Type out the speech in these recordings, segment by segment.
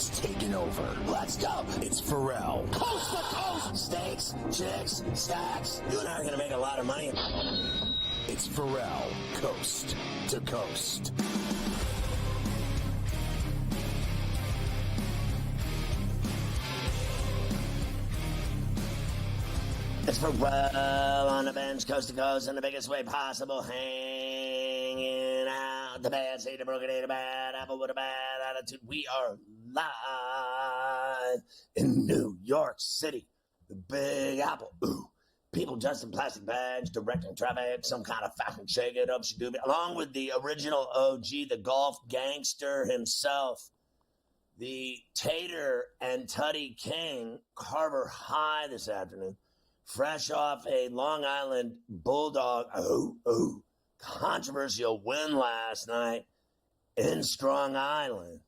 has taken over. Let's go. It's Ferrall. Coast to coast. Steaks, chicks, stacks. You and I are going to make a lot of money. It's Ferrall, coast to coast. It's Ferrall on the bench, coast to coast, in the biggest way possible, hanging out. The bad seed, the broken eight, a bad apple with a bad attitude. We are live in New York City, the Big Apple. Ooh. People dressed in plastic bags, directing traffic, some kind of fucking shake it up, along with the original OG, the golf gangster himself, the Tater and Tutty King, Carver High this afternoon, fresh off a Long Island Bulldog, controversial win last night in Strong Island.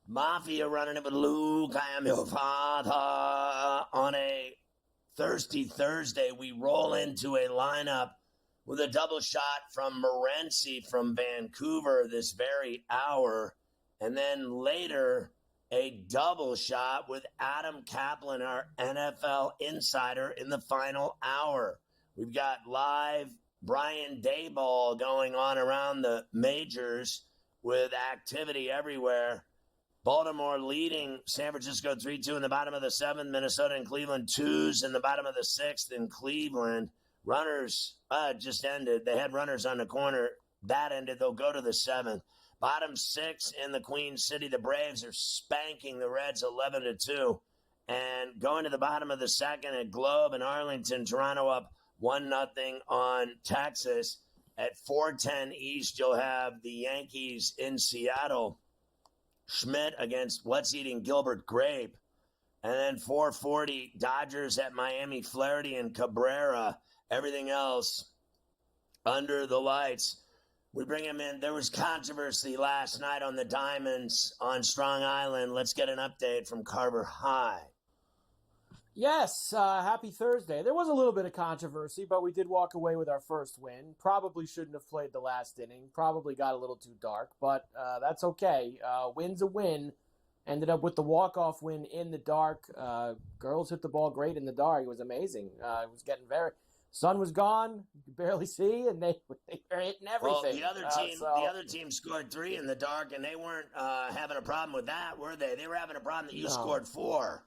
Mafia running it with Luke, I am your father on a Thirsty Thursday. We roll into a lineup with a double shot from Morency from Vancouver this very hour. And then later, a double shot with Adam Kaplan, our NFL insider, in the final hour. We've got live Brian Daboll going on around the majors with activity everywhere. Baltimore leading San Francisco 3-2 in the bottom of the 7th. Minnesota and Cleveland 2s in the bottom of the 6th in Cleveland. Runners just ended. They had runners on the corner. That ended. They'll go to the 7th. Bottom 6 in the Queen City. The Braves are spanking the Reds 11-2. And going to the bottom of the 2nd at Globe and Arlington. Toronto up 1-0 on Texas. At 4:10 East, you'll have the Yankees in Seattle. Schmidt against What's Eating Gilbert Grape. And then 4:40, Dodgers at Miami, Flaherty and Cabrera. Everything else under the lights. We bring him in. There was controversy last night on the Diamonds on Strong Island. Let's get an update from Carver High. Yes, happy Thursday. There was a little bit of controversy, but we did walk away with our first win. Probably shouldn't have played the last inning. Probably got a little too dark, but that's okay. Win's a win. Ended up with the walk-off win in the dark. Girls hit the ball great in the dark. It was amazing. It was getting sun was gone. You could barely see, and they were hitting everything. Well, the other team scored 3 in the dark, and they weren't having a problem with that, were they? They were having a problem that you scored 4.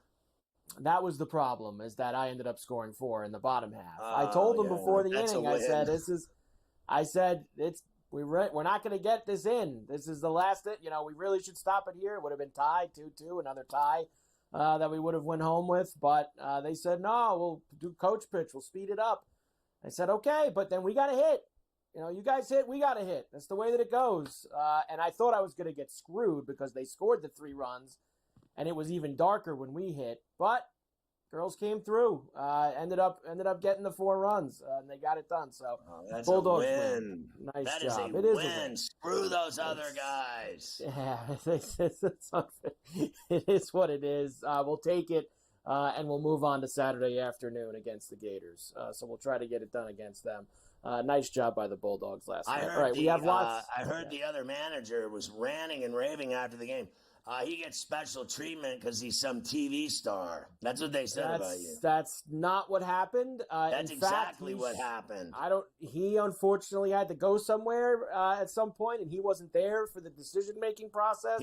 That was the problem, is that I ended up scoring 4 in the bottom half. I told them before the inning, I said, we're not going to get this in. This is the last, we really should stop it here. It would have been tied 2-2, another tie that we would have went home with. But they said, no, we'll do coach pitch. We'll speed it up. I said, okay, but then we got to hit. You guys hit, we got to hit. That's the way that it goes. And I thought I was going to get screwed because they scored the 3 runs. And it was even darker when we hit, but girls came through. Ended up getting the 4 runs, and they got it done. So that's Bulldogs a win. Nice that job. It is a win. Screw those other guys. Yeah, it is what it is. We'll take it, and we'll move on to Saturday afternoon against the Gators. So we'll try to get it done against them. Nice job by the Bulldogs last night. All right, we have lots. I heard the other manager was ranting and raving after the game. He gets special treatment because he's some TV star. That's what they said about you. That's not what happened. That's exactly what happened. He unfortunately had to go somewhere at some point, and he wasn't there for the decision-making process.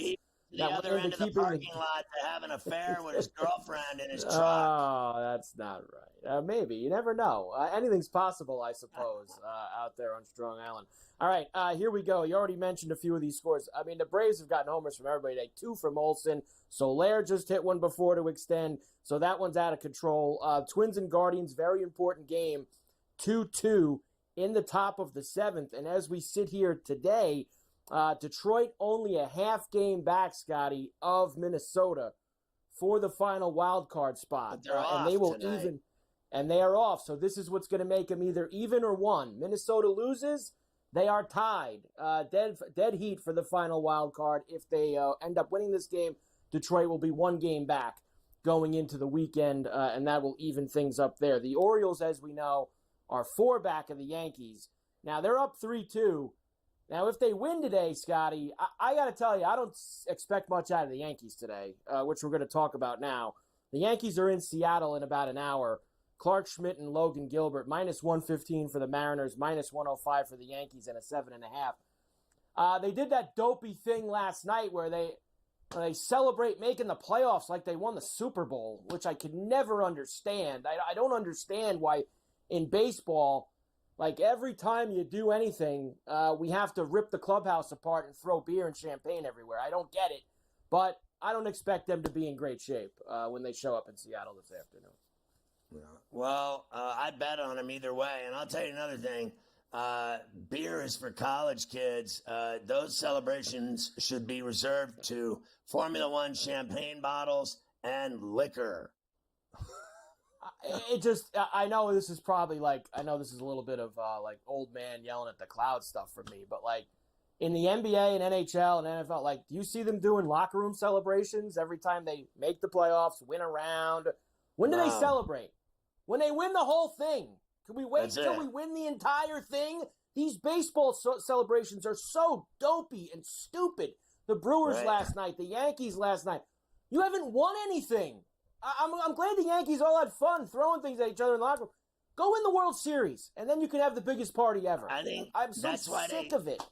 The other end of the parking lot to have an affair with his girlfriend in his truck. Oh, that's not right. Maybe. You never know. Anything's possible, I suppose, out there on Strong Island. All right, here we go. You already mentioned a few of these scores. I mean, the Braves have gotten homers from everybody today. 2 from Olsen. Soler just hit one before to extend, so that one's out of control. Twins and Guardians, very important game. 2-2 in the top of the 7th. And as we sit here today, Detroit only a half game back, Scotty, of Minnesota for the final wild card spot. And they will tonight. And they are off. So this is what's going to make them either even or won. Minnesota loses, they are tied. Dead heat for the final wild card. If they end up winning this game, Detroit will be 1 game back going into the weekend, and that will even things up there. The Orioles, as we know, are 4 back of the Yankees. Now, they're up 3-2. Now, if they win today, Scotty, I got to tell you, I don't expect much out of the Yankees today, which we're going to talk about now. The Yankees are in Seattle in about an hour. Clark Schmidt and Logan Gilbert, minus 115 for the Mariners, minus 105 for the Yankees, and a 7.5. They did that dopey thing last night where they celebrate making the playoffs like they won the Super Bowl, which I could never understand. I don't understand why in baseball, like every time you do anything, we have to rip the clubhouse apart and throw beer and champagne everywhere. I don't get it, but I don't expect them to be in great shape when they show up in Seattle this afternoon. Yeah. Well, I bet on them either way, and I'll tell you another thing. Beer is for college kids. Those celebrations should be reserved to Formula One champagne bottles and liquor. I know this is probably I know this is a little bit of like old man yelling at the cloud stuff for me, but like in the NBA and NHL and NFL, like, do you see them doing locker room celebrations every time they make the playoffs, win a round? When do they celebrate? When they win the whole thing. Can we wait until we win the entire thing? These baseball celebrations are so dopey and stupid. The Brewers last night, the Yankees last night. You haven't won anything. I'm glad the Yankees all had fun throwing things at each other in the locker room. Go win the World Series, and then you can have the biggest party ever. I'm so sick of it.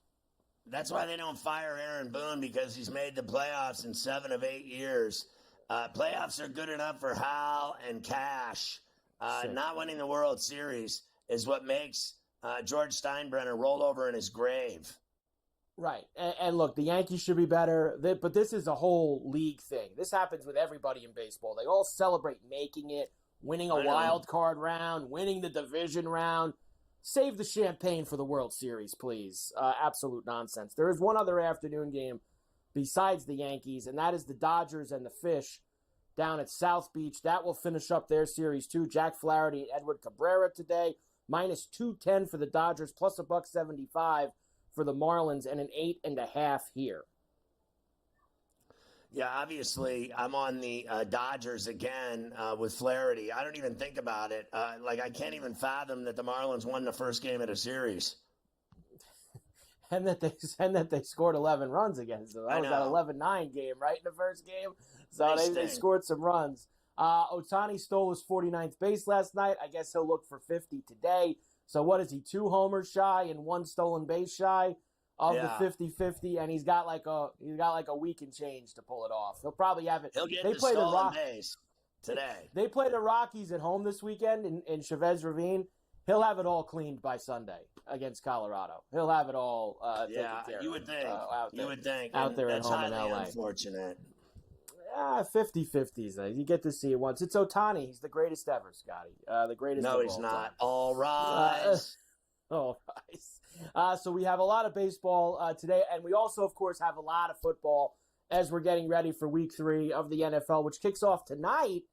That's why they don't fire Aaron Boone, because he's made the playoffs in 7 of 8 years. Playoffs are good enough for Hal and Cash. Not winning the World Series is what makes George Steinbrenner roll over in his grave. Right. And look, the Yankees should be better, but this is a whole league thing. This happens with everybody in baseball. They all celebrate making it, winning a wild card round, winning the division round. Save the champagne for the World Series, please. Absolute nonsense. There is one other afternoon game besides the Yankees, and that is the Dodgers and the Fish down at South Beach. That will finish up their series too. Jack Flaherty and Edward Cabrera today. Minus 210 for the Dodgers, plus $1.75 for the Marlins, and an 8.5 here. Yeah, obviously, I'm on the Dodgers again with Flaherty. I don't even think about it. I can't even fathom that the Marlins won the first game of the series. and that they scored 11 runs against them. That was that 11-9 game, right, in the first game? So they scored some runs. Ohtani stole his 49th base last night. I guess he'll look for 50 today. So what is he, 2 homers shy and 1 stolen base shy of the 50-50? And he's got like a week and change to pull it off. He'll probably have it. He'll get the stolen base today. They play the Rockies at home this weekend in Chavez Ravine. He'll have it all cleaned by Sunday against Colorado. He'll have it all taken care of. You would think. You would think. Out there at home in LA. Unfortunate. 50-50s. You get to see it once. It's Ohtani. He's the greatest ever, Scotty. The greatest. No, he's not. Time. All rise. All rise. So we have a lot of baseball today, and we also, of course, have a lot of football as we're getting ready for Week 3 of the NFL, which kicks off tonight.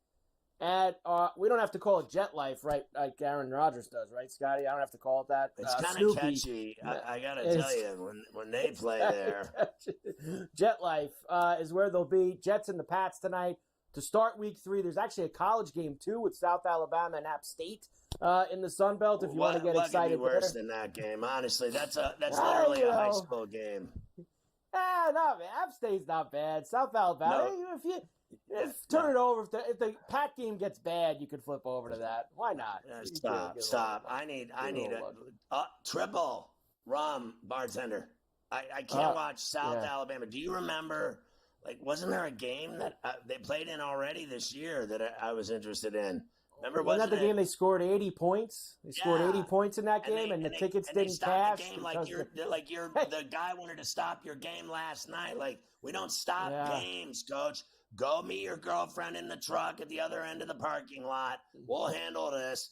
And we don't have to call it Jet Life, right? Like Aaron Rodgers does, right, Scotty? I don't have to call it that. It's kind of catchy. I got to tell you, when they play there. Jet Life is where they'll be. Jets and the Pats tonight to start Week 3. There's actually a college game, too, with South Alabama and App State in the Sun Belt, if you want to get excited. What could be worse than that game? Honestly, that's literally a high school game. No, man. App State's not bad. South Alabama, turn it over. If the Pat game gets bad, you could flip over to that. Why not? Stop. I need a triple rum, bartender. I can't watch South Alabama. Do you remember, wasn't there a game that they played in already this year that I was interested in? Remember, wasn't that the game they scored 80 points? They scored 80 points in that game, and the tickets didn't cash. The game the guy wanted to stop your game last night. We don't stop games, coach. Go meet your girlfriend in the truck at the other end of the parking lot. We'll handle this.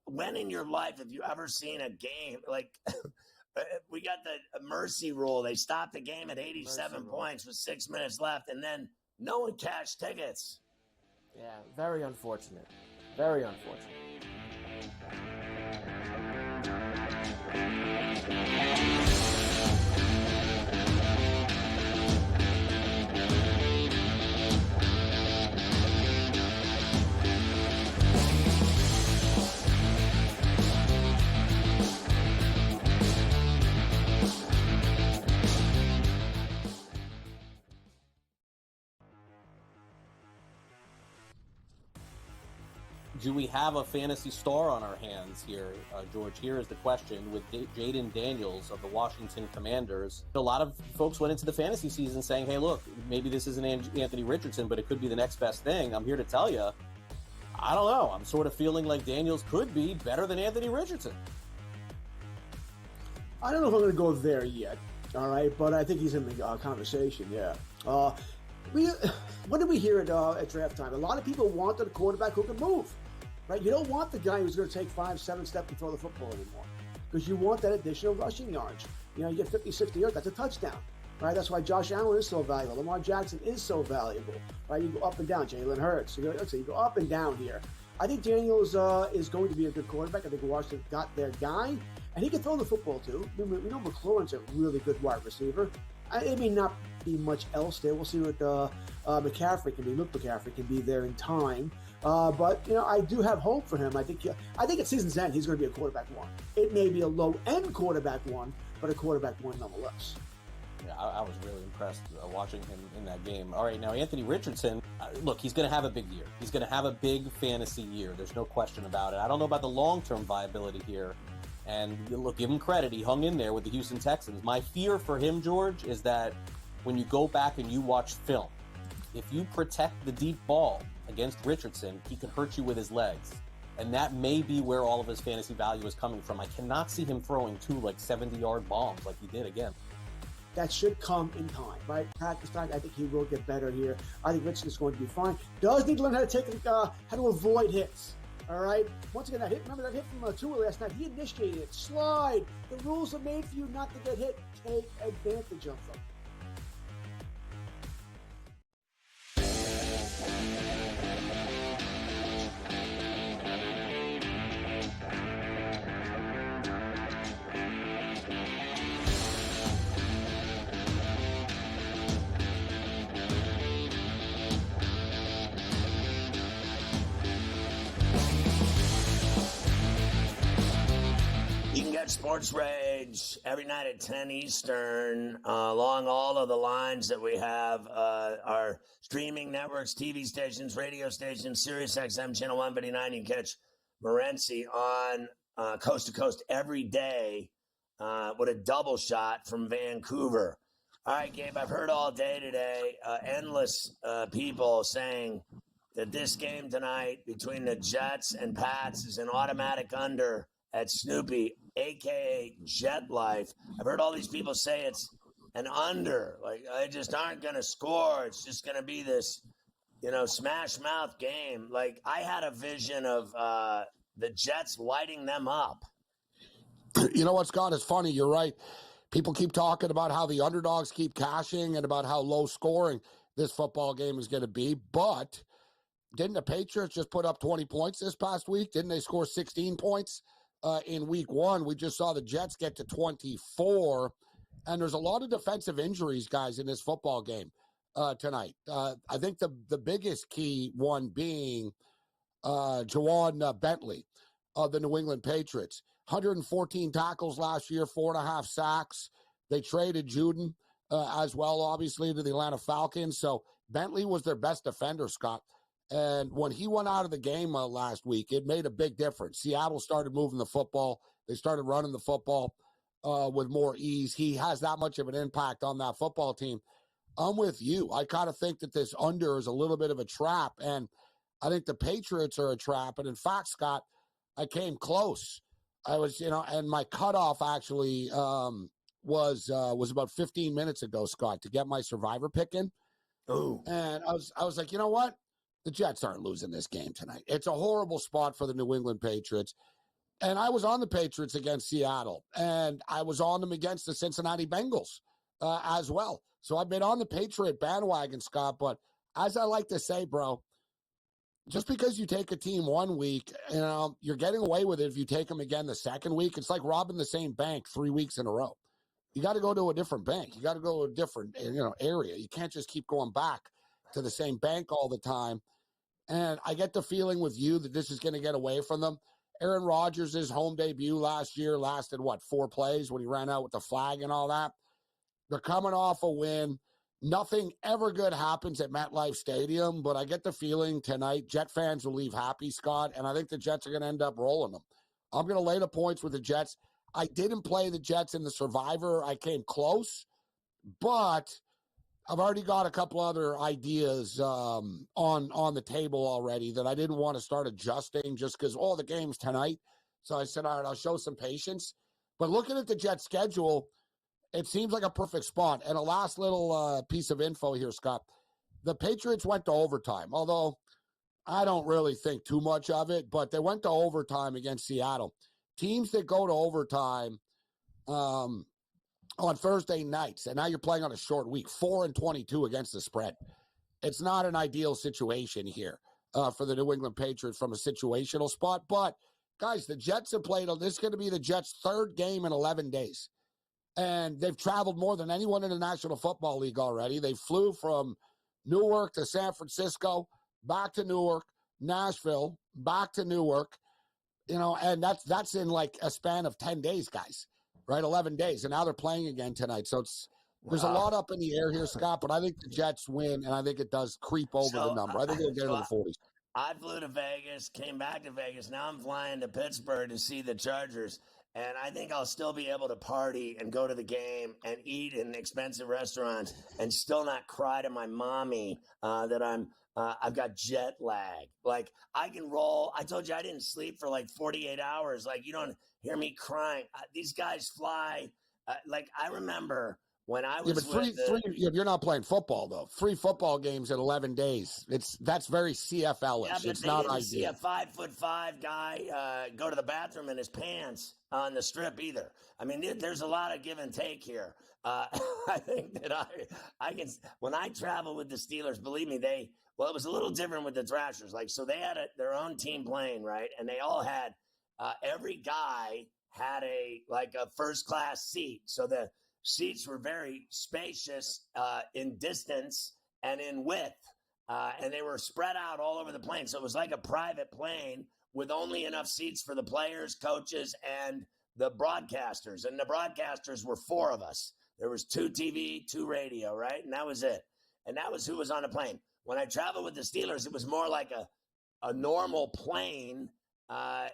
When in your life have you ever seen a game we got the mercy rule? They stopped the game at 87 points with 6 minutes left, and then no one cashed tickets. Yeah, very unfortunate. Very unfortunate. do we have a fantasy star on our hands here, George? Here is the question with Jaden Daniels of the Washington Commanders. A lot of folks went into the fantasy season saying, hey, look, maybe this isn't Anthony Richardson, but it could be the next best thing. I'm here to tell you, I don't know. I'm sort of feeling like Daniels could be better than Anthony Richardson. I don't know if I'm going to go there yet, all right, but I think he's in the conversation, yeah. What did we hear at draft time? A lot of people wanted a quarterback who can move, right? You don't want the guy who's going to take 5-7 steps and throw the football anymore because you want that additional rushing yards. You know, you get 50, 60 yards, that's a touchdown, right? That's why Josh Allen is so valuable. Lamar Jackson is so valuable, right? You go up and down. Jalen Hurts. You go up and down here. I think Daniels is going to be a good quarterback. I think Washington got their guy, and he can throw the football too. We know McLaurin's a really good wide receiver. It may not be much else there. We'll see what McCaffrey can be. Luke McCaffrey can be there in time. But, you know, I do have hope for him. I think at season's end, he's going to be a quarterback one. It may be a low-end quarterback one, but a quarterback one nonetheless. Yeah, I was really impressed watching him in that game. All right, now Anthony Richardson, look, he's going to have a big year. He's going to have a big fantasy year. There's no question about it. I don't know about the long-term viability here. And look, give him credit. He hung in there with the Houston Texans. My fear for him, George, is that when you go back and you watch film, if you protect the deep ball against Richardson, he can hurt you with his legs. And that may be where all of his fantasy value is coming from. I cannot see him throwing 2 70-yard bombs like he did again. That should come in time, right? Practice time, I think he will get better here. I think Richardson's going to be fine. Does need to learn how to avoid hits. All right. Once again, that hit. Remember that hit from Tua last night? He initiated it. Slide. The rules are made for you not to get hit. Take advantage of them. Sports Rage every night at 10 Eastern along all of the lines that we have, our streaming networks, TV stations, radio stations, Sirius XM Channel 159. You can catch Morency on Coast to Coast every day with a double shot from Vancouver. All right, Gabe, I've heard all day today endless people saying that this game tonight between the Jets and Pats is an automatic under at Snoopy, a.k.a. Jet Life. I've heard all these people say it's an under. Like, they just aren't going to score. It's just going to be this, smash mouth game. Like, I had a vision of the Jets lighting them up. You know what, Scott? It's funny. You're right. People keep talking about how the underdogs keep cashing and about how low scoring this football game is going to be. But didn't the Patriots just put up 20 points this past week? Didn't they score 16 points? In week one? We just saw the Jets get to 24, and there's a lot of defensive injuries, guys, in this football game tonight. I think the biggest key one being Jawan Bentley of the New England Patriots. 114 tackles last year, 4.5 sacks. They traded Juden as well, obviously, to the Atlanta Falcons. So Bentley was their best defender, Scott. And when he went out of the game last week, it made a big difference. Seattle started moving the football. They started running the football with more ease. He has that much of an impact on that football team. I'm with you. I kind of think that this under is a little bit of a trap, and I think the Patriots are a trap. And in fact, Scott, I came close. I was, and my cutoff actually was about 15 minutes ago, Scott, to get my survivor pick in. Oh, and I was like, you know what? The Jets aren't losing this game tonight. It's a horrible spot for the New England Patriots. And I was on the Patriots against Seattle, and I was on them against the Cincinnati Bengals as well. So I've been on the Patriot bandwagon, Scott. But as I like to say, bro, just because you take a team one week, you're getting away with it if you take them again the second week. It's like robbing the same bank 3 weeks in a row. You got to go to a different bank. You got to go to a different area. You can't just keep going back to the same bank all the time. And I get the feeling with you that this is going to get away from them. Aaron Rodgers' home debut last year lasted, 4 plays when he ran out with the flag and all that. They're coming off a win. Nothing ever good happens at MetLife Stadium, but I get the feeling tonight Jet fans will leave happy, Scott, and I think the Jets are going to end up rolling them. I'm going to lay the points with the Jets. I didn't play the Jets in the Survivor. I came close, but I've already got a couple other ideas on the table already that I didn't want to start adjusting just because all the games tonight. So I said, all right, I'll show some patience. But looking at the Jets schedule, it seems like a perfect spot. And a last little piece of info here, Scott. The Patriots went to overtime, although I don't really think too much of it, but they went to overtime against Seattle. Teams that go to overtime on Thursday nights, and now you're playing on a short week, 4-22 against the spread. It's not an ideal situation here for the New England Patriots from a situational spot. But, guys, the Jets have played, this is going to be the Jets' third game in 11 days. And they've traveled more than anyone in the National Football League already. They flew from Newark to San Francisco, back to Newark, Nashville, back to Newark, and that's in like a span of 10 days, guys, right? 11 days. And now they're playing again tonight. So there's a lot up in the air here, Scott, but I think the Jets win, and I think it does creep over the number. I think it'll get into the 40s. I flew to Vegas, came back to Vegas. Now I'm flying to Pittsburgh to see the Chargers. And I think I'll still be able to party and go to the game and eat in expensive restaurants and still not cry to my mommy that I've got jet lag. Like, I can roll. I told you I didn't sleep for like 48 hours. Like, you don't hear me crying. These guys fly. Like, I remember when I was you're not playing football, though. 3 football games in 11 days. That's very CFL-ish. Yeah, it's not ideal. See a 5'5" guy go to the bathroom in his pants on the strip either. I mean, there's a lot of give and take here. I think that I can, when I travel with the Steelers, believe me, it was a little different with the Thrashers. Like, so they had their own team playing, right? And they all had, every guy had a first class seat. So the seats were very spacious in distance and in width. And they were spread out all over the plane. So it was like a private plane with only enough seats for the players, coaches, and the broadcasters. And the broadcasters were 4 of us. There was 2 TV, 2 radio, right? And that was it. And that was who was on the plane. When I traveled with the Steelers, it was more like a normal plane.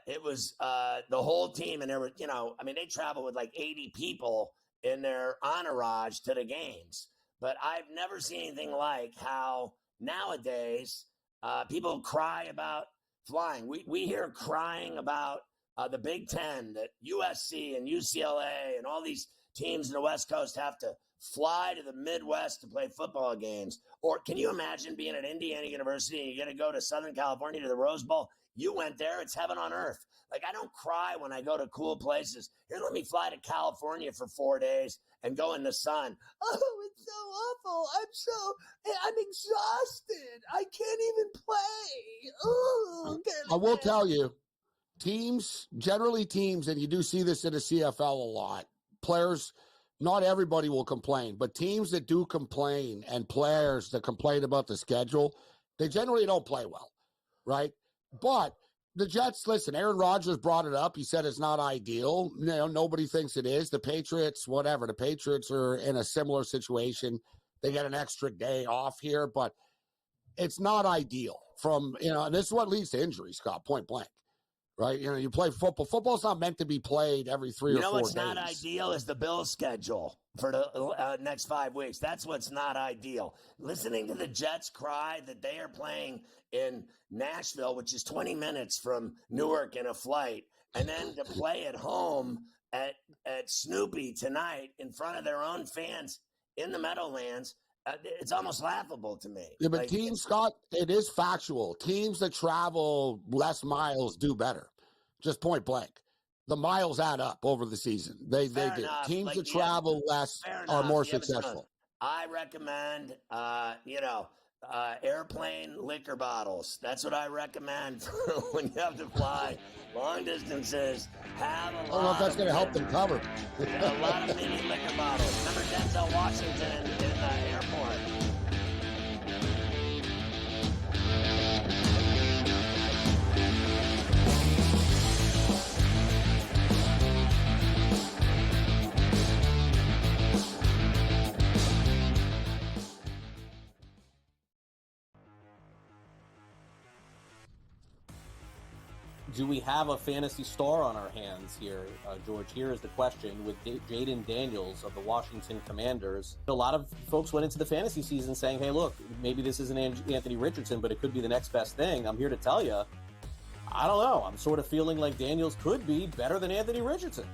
It was the whole team. And there were, they travel with like 80 people in their entourage to the games. But I've never seen anything like how nowadays people cry about flying. We hear crying about the Big Ten, that USC and UCLA and all these teams in the West Coast have to fly to the Midwest to play football games. Or can you imagine being at Indiana University and you're going to go to Southern California to the Rose Bowl? You went there. It's heaven on earth. Like, I don't cry when I go to cool places. Here, let me fly to California for 4 days and go in the sun. Oh, it's so awful. I'm exhausted. I can't even play. Oh, I will tell you, teams, and you do see this in the CFL a lot, players, not everybody will complain, but teams that do complain and players that complain about the schedule, they generally don't play well, right? But the Jets, listen, Aaron Rodgers brought it up. He said it's not ideal. Nobody thinks it is. The Patriots, whatever. The Patriots are in a similar situation. They get an extra day off here, but it's not ideal and this is what leads to injuries, Scott, point blank, right? You play football. Football's not meant to be played every 3 or 4 days. What's not ideal is the Bills' schedule for the next 5 weeks. That's what's not ideal. Listening to the Jets cry that they are playing in Nashville, which is 20 minutes from Newark in a flight, and then to play at home at Snoopy tonight in front of their own fans in the Meadowlands, it's almost laughable to me. Yeah, but teams, Scott, it is factual. Teams that travel less miles do better. Just point blank. The miles add up over the season. They do. Teams that travel less are more successful. I recommend, airplane liquor bottles. That's what I recommend for when you have to fly long distances. I don't know if that's going to help them cover. A lot of mini liquor bottles. Remember Denzel Washington in the airport? do we have a fantasy star on our hands here, George? Here is the question with Jaden Daniels of the Washington Commanders. A lot of folks went into the fantasy season saying, hey, look, maybe this isn't Anthony Richardson, but it could be the next best thing. I'm here to tell you, I don't know. I'm sort of feeling like Daniels could be better than Anthony Richardson.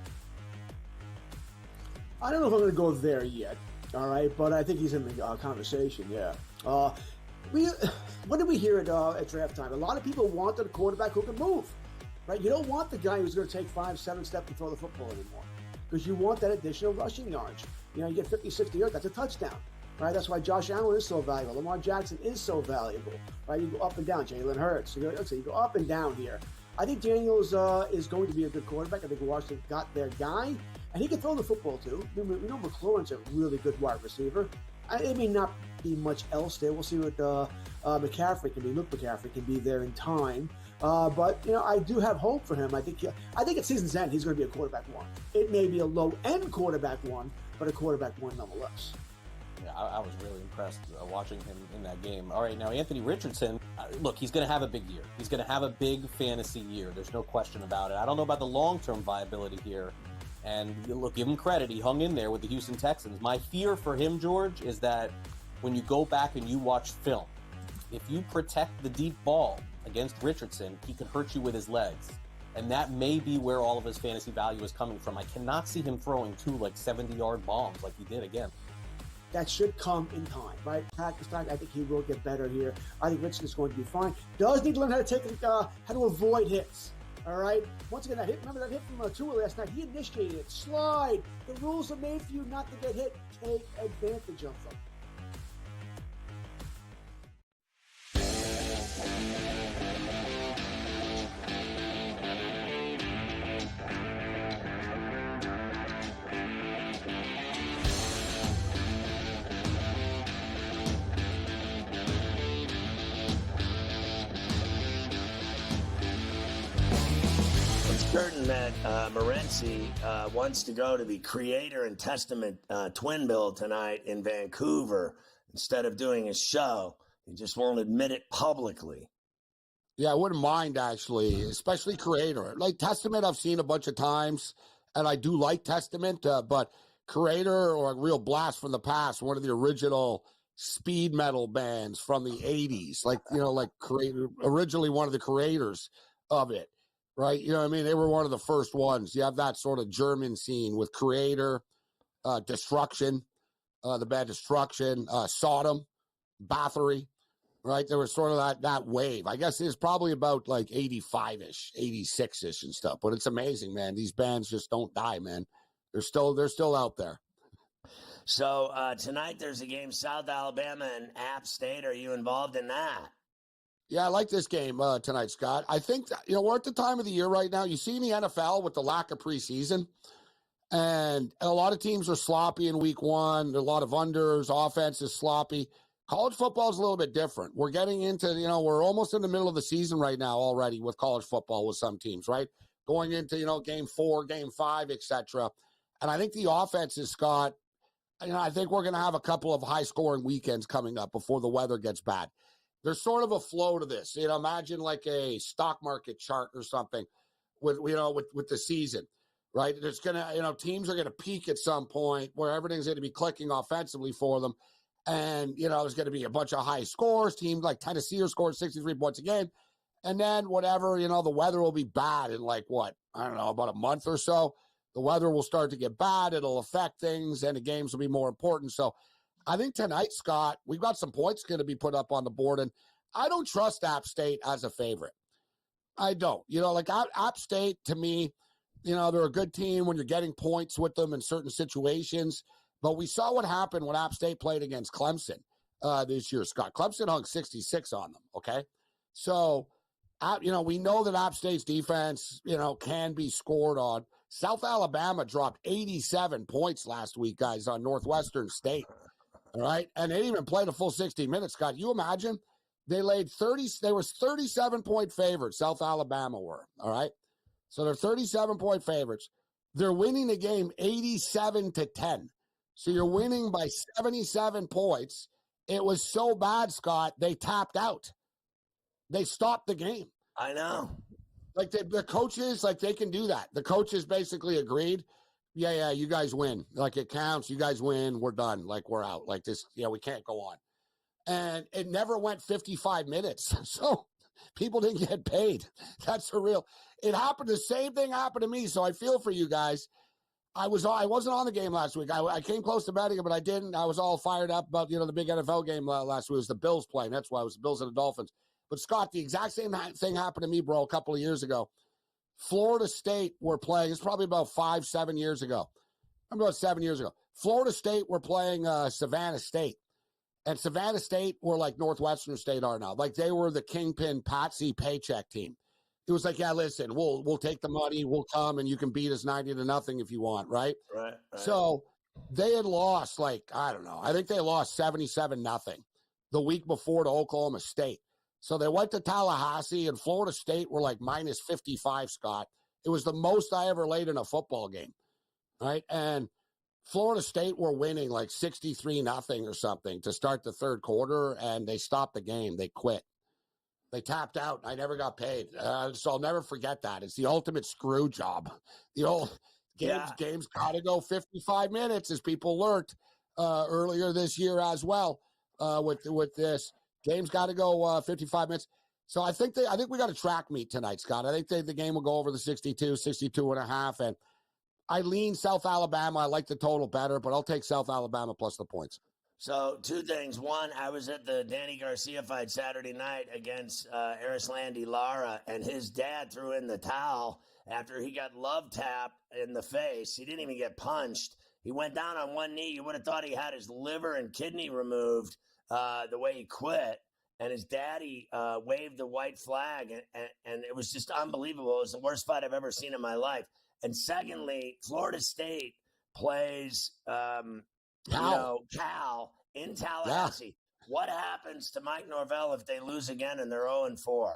I don't know if I'm going to go there yet, all right, but I think he's in the conversation, yeah. What did we hear at draft time? A lot of people wanted a quarterback who can move, right? You don't want the guy who's going to take 5-7 steps to throw the football anymore because you want that additional rushing yards. You know, you get 50, 60 yards, that's a touchdown, right? That's why Josh Allen is so valuable. Lamar Jackson is so valuable, right? You go up and down. Jalen Hurts. You go up and down here. I think Daniels is going to be a good quarterback. I think Washington got their guy, and he can throw the football too. We know McLaurin's a really good wide receiver. It may not be much else there. We'll see what McCaffrey can be. Luke McCaffrey can be there in time. But you know, I do have hope for him. I think at season's end he's going to be a quarterback one. It may be a low-end quarterback one, but a quarterback one nonetheless. Yeah, I was really impressed watching him in that game. All right, now Anthony Richardson, look, he's going to have a big year. He's going to have a big fantasy year. There's no question about it. I don't know about the long-term viability here. And look, give him credit. He hung in there with the Houston Texans. My fear for him, George, is that when you go back and you watch film, if you protect the deep ball against Richardson, he can hurt you with his legs. And that may be where all of his fantasy value is coming from. I cannot see him throwing 2 70-yard bombs like he did again. That should come in time, right? Practice time. I think he will get better here. I think Richardson is going to be fine. Does need to learn how to avoid hits. All right. Once again, remember that hit from Tua last night? He initiated it. Slide. The rules are made for you not to get hit. Take advantage of them. Certain that Morency wants to go to the Creator and Testament twin bill tonight in Vancouver instead of doing a show. He just won't admit it publicly. Yeah, I wouldn't mind, actually, especially Creator. Like Testament, I've seen a bunch of times, and I do like Testament, but Creator, or a real blast from the past, one of the original speed metal bands from the 80s, like Creator, originally one of the creators of it. Right, you know what I mean? They were one of the first ones. You have that sort of German scene with Creator, Destruction, the band Destruction, Sodom, Bathory, right? There was sort of that wave. I guess it's probably about like 85-ish, 86-ish and stuff. But it's amazing, man. These bands just don't die, man. They're still out there. So tonight there's a game, South Alabama and App State. Are you involved in that? Yeah, I like this game tonight, Scott. I think, we're at the time of the year right now. You see in the NFL with the lack of preseason, and a lot of teams are sloppy in week one. There are a lot of unders. Offense is sloppy. College football is a little bit different. We're getting into, we're almost in the middle of the season right now already with college football with some teams, right? Going into, game 4, game 5, etc. And I think the offense is, Scott, I think we're going to have a couple of high-scoring weekends coming up before the weather gets bad. There's sort of a flow to this. Imagine like a stock market chart or something with the season, right? There's going to, teams are going to peak at some point where everything's going to be clicking offensively for them. And, there's going to be a bunch of high scores. Teams like Tennessee are scoring 63 points a game. And then whatever, the weather will be bad in about a month or so. The weather will start to get bad. It'll affect things and the games will be more important. So I think tonight, Scott, we've got some points going to be put up on the board, and I don't trust App State as a favorite. I don't. App State, to me, they're a good team when you're getting points with them in certain situations, but we saw what happened when App State played against Clemson this year, Scott. Clemson hung 66 on them, okay? So, we know that App State's defense, can be scored on. South Alabama dropped 87 points last week, guys, on Northwestern State. All right. And they didn't even play the full 60 minutes, Scott. You imagine they were 37-point favorites. South Alabama were. All right. So they're 37-point favorites. They're winning the game 87-10. So you're winning by 77 points. It was so bad, Scott, they tapped out. They stopped the game. I know. Like the coaches, like they can do that. The coaches basically agreed. Yeah, you guys win. Like it counts. You guys win. We're done. Like we're out. Like this, we can't go on. And it never went 55 minutes. So people didn't get paid. That's the real. It happened. The same thing happened to me. So I feel for you guys. I wasn't on the game last week. I came close to betting it, but I didn't. I was all fired up about, the big NFL game last week. It was the Bills playing. That's why it was the Bills and the Dolphins. But Scott, the exact same thing happened to me, bro, a couple of years ago. Florida State were playing. It's probably about 5-7 years ago. I'm about 7 years ago. Florida State were playing Savannah State. And Savannah State were like Northwestern State are now. Like they were the kingpin Patsy paycheck team. It was like, yeah, listen, we'll take the money. We'll come and you can beat us 90-0 if you want, right? Right. So they had lost I don't know. I think they lost 77-0 the week before to Oklahoma State. So they went to Tallahassee, and Florida State were like minus 55, Scott. It was the most I ever laid in a football game, right? And Florida State were winning like 63-0 or something to start the third quarter, and they stopped the game. They quit. They tapped out. I never got paid. So I'll never forget that. It's the ultimate screw job. The old games got to go 55 minutes, as people learned earlier this year as well with this. Game's got to go 55 minutes. So I think we got a track meet tonight, Scott. I think the game will go over the 62.5. And I lean South Alabama. I like the total better, but I'll take South Alabama plus the points. So 2 things. One, I was at the Danny Garcia fight Saturday night against Erislandy Lara, and his dad threw in the towel after he got love tapped in the face. He didn't even get punched. He went down on one knee. You would have thought he had his liver and kidney removed. The way he quit, and his daddy waved the white flag, and it was just unbelievable. It was the worst fight I've ever seen in my life. And secondly, Florida State plays Cal in Tallahassee. Yeah. What happens to Mike Norvell if they lose again and they're 0-4?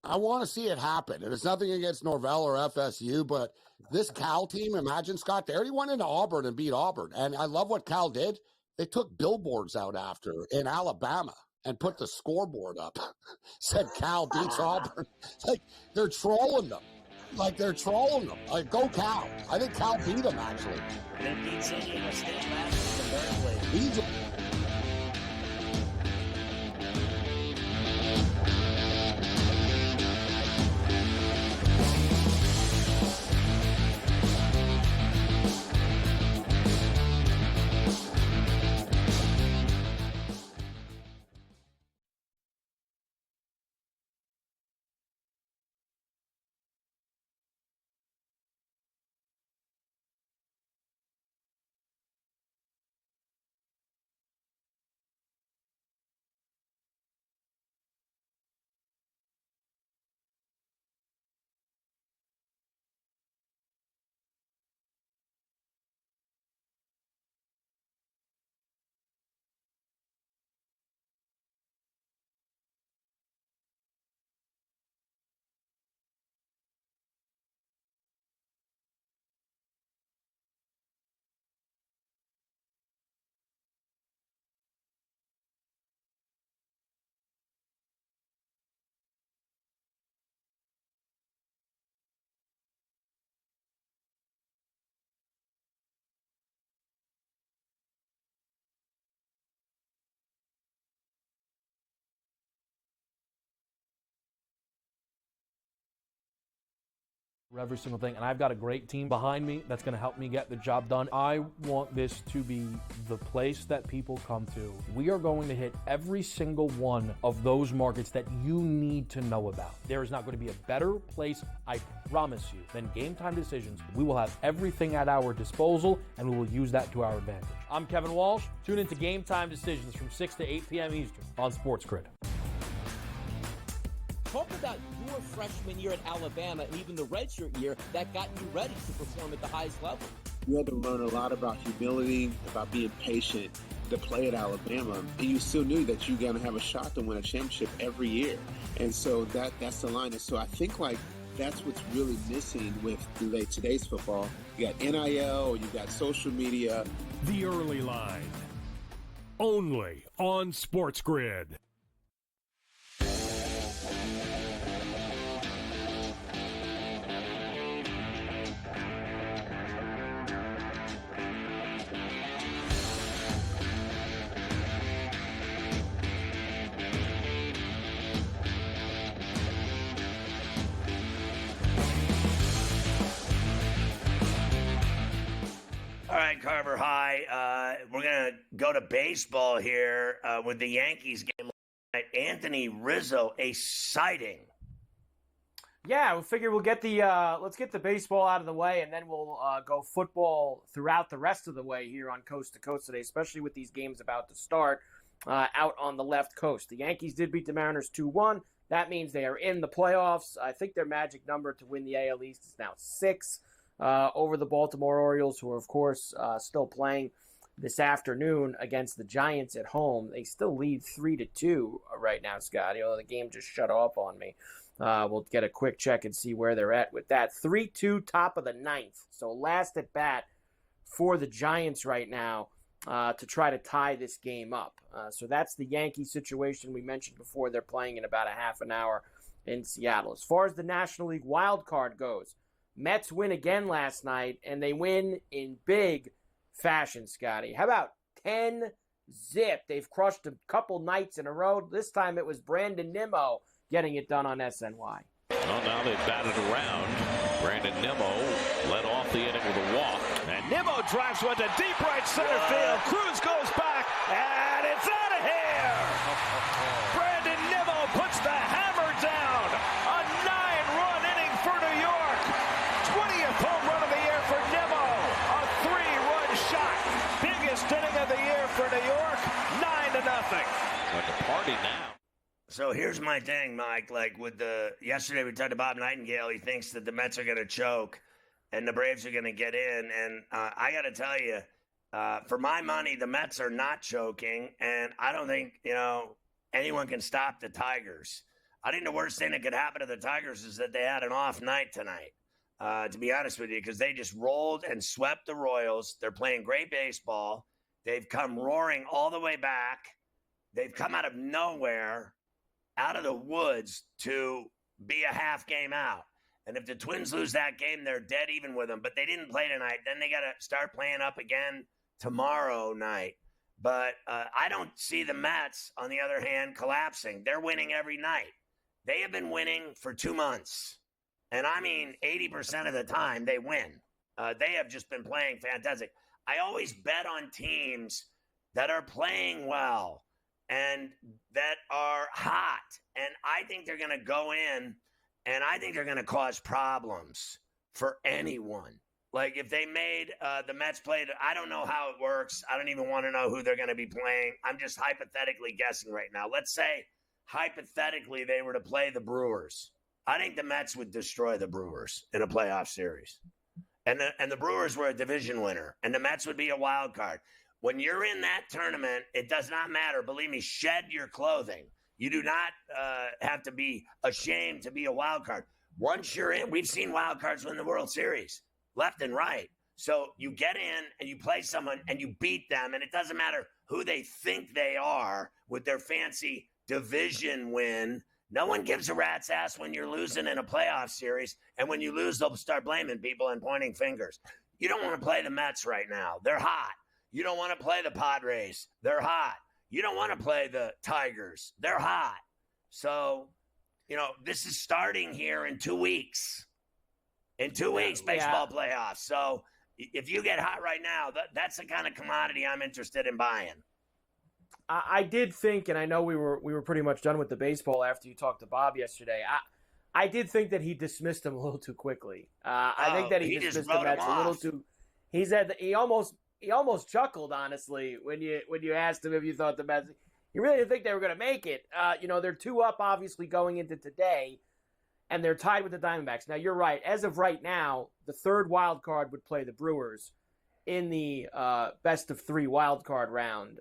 I want to see it happen, and it's nothing against Norvell or FSU, but this Cal team, imagine, Scott, they already went into Auburn and beat Auburn, and I love what Cal did. They took billboards out after in Alabama and put the scoreboard up. Said Cal beats Auburn. It's like they're trolling them. Like go Cal. I think Cal beat them, actually. They beat San Diego State last week. Every single thing, and I've got a great team behind me that's going to help me get the job done. I want this to be the place that people come to. We are going to hit every single one of those markets that you need to know about. There is not going to be a better place, I promise you, than Game Time Decisions. We will have everything at our disposal, and we will use that to our advantage. I'm Kevin Walsh. Tune into Game Time Decisions from 6 to 8 p.m. Eastern on SportsGrid. Talk about your freshman year at Alabama and even the redshirt year that got you ready to perform at the highest level. You had to learn a lot about humility, about being patient to play at Alabama. And you still knew that you're going to have a shot to win a championship every year. And so that's the line. And so I think that's what's really missing with today's football. You got NIL, you got social media. The Early Line. Only on SportsGrid. Harbor High. We're going to go to baseball here with the Yankees game. Anthony Rizzo, a sighting. Yeah, we figure we'll get the let's get the baseball out of the way, and then we'll go football throughout the rest of the way here on Coast to Coast today, especially with these games about to start out on the left coast. The Yankees did beat the Mariners 2-1. That means they are in the playoffs. I think their magic number to win the AL East is now 6 over the Baltimore Orioles, who are, of course, still playing this afternoon against the Giants at home. They still lead 3-2 right now, Scotty, although the game just shut off on me. We'll get a quick check and see where they're at with that. 3-2, top of the 9th. So last at bat for the Giants right now to try to tie this game up. So that's the Yankee situation we mentioned before. They're playing in about a half an hour in Seattle. As far as the National League wild card goes, Mets win again last night, and they win in big fashion, Scotty. How about 10-zip? They've crushed a couple nights in a row. This time it was Brandon Nimmo getting it done on SNY. Well, now they've batted around. Brandon Nimmo led off the inning with a walk. And Nimmo drives one to deep right center field. Cruz goes back, and it's out of here. Brandon Nimmo puts the hammer down. A 9-run inning for New York. 20th home run of the year for Nimmo. A 3-run shot. Biggest inning of the year for New York. 9-0. Like a party now. So here's my thing, Mike. Like yesterday we talked to Bob Nightingale. He thinks that the Mets are going to choke and the Braves are going to get in. And I got to tell you, for my money, the Mets are not choking. And I don't think, anyone can stop the Tigers. I think the worst thing that could happen to the Tigers is that they had an off night tonight, to be honest with you, because they just rolled and swept the Royals. They're playing great baseball. They've come roaring all the way back. They've come out of nowhere, out of the woods, to be a half game out. And if the Twins lose that game, they're dead even with them. But they didn't play tonight. Then they got to start playing up again tomorrow night. But I don't see the Mets, on the other hand, collapsing. They're winning every night. They have been winning for 2 months. And I mean 80% of the time they win. They have just been playing fantastic. I always bet on teams that are playing well and that are hot. And I think they're going to go in, and I think they're going to cause problems for anyone. Like if they made the Mets play, I don't know how it works. I don't even want to know who they're going to be playing. I'm just hypothetically guessing right now. Let's say hypothetically they were to play the Brewers. I think the Mets would destroy the Brewers in a playoff series. And the Brewers were a division winner, and the Mets would be a wild card. When you're in that tournament, it does not matter. Believe me, shed your clothing. You do not have to be ashamed to be a wild card. Once you're in, we've seen wild cards win the World Series, left and right. So you get in and you play someone and you beat them, and it doesn't matter who they think they are with their fancy division win. No one gives a rat's ass when you're losing in a playoff series, and when you lose, they'll start blaming people and pointing fingers. You don't want to play the Mets right now. They're hot. You don't want to play the Padres. They're hot. You don't want to play the Tigers. They're hot. So, this is starting here in 2 weeks. In 2 weeks, baseball playoffs. So if you get hot right now, that's the kind of commodity I'm interested in buying. I did think, and I know we were pretty much done with the baseball after you talked to Bob yesterday. I did think that he dismissed him a little too quickly. I think that he dismissed the Mets a little too. He said that he almost chuckled, honestly, when you asked him if you thought the Mets. He really didn't think they were going to make it. They're 2 up, obviously, going into today, and they're tied with the Diamondbacks. Now, you're right. As of right now, the third wild card would play the Brewers in the best-of-3 wild card round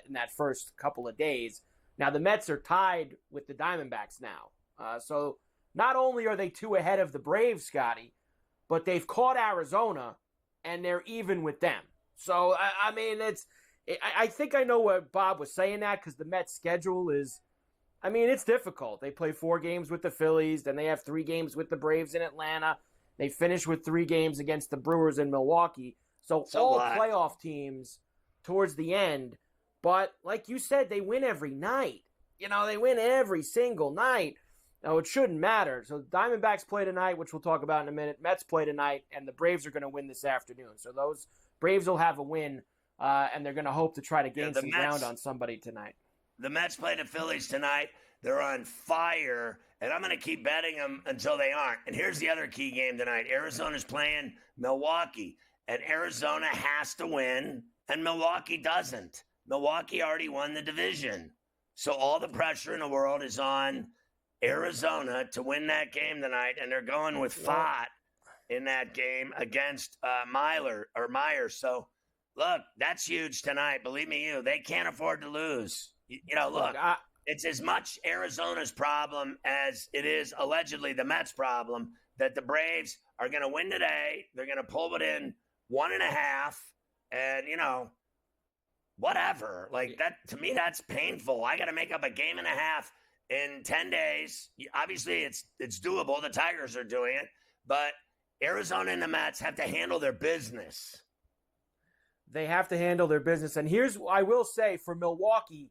in that first couple of days. Now, the Mets are tied with the Diamondbacks now. So not only are they 2 ahead of the Braves, Scotty, but they've caught Arizona, and they're even with them. So, I mean, I think I know what Bob was saying that because the Mets' schedule is, it's difficult. They play 4 games with the Phillies, then they have 3 games with the Braves in Atlanta. They finish with 3 games against the Brewers in Milwaukee. So all playoff teams towards the end. But like you said, they win every night. They win every single night. Now, it shouldn't matter. So Diamondbacks play tonight, which we'll talk about in a minute. Mets play tonight, and the Braves are going to win this afternoon. So those Braves will have a win, and they're going to hope to try to gain some ground on somebody tonight. The Mets play the Phillies tonight. They're on fire, and I'm going to keep betting them until they aren't. And here's the other key game tonight. Arizona's playing Milwaukee, and Arizona has to win, and Milwaukee doesn't. Milwaukee already won the division. So all the pressure in the world is on Arizona to win that game tonight, and they're going with Fott in that game against Myers. So, look, that's huge tonight. Believe me, they can't afford to lose. Look, it's as much Arizona's problem as it is allegedly the Mets' problem that the Braves are going to win today. They're going to pull it in 1.5, and, whatever. Like, that, to me, that's painful. I got to make up a game and a half in 10 days. Obviously, it's doable. The Tigers are doing it. But Arizona and the Mets have to handle their business. They have to handle their business. And here's what I will say for Milwaukee.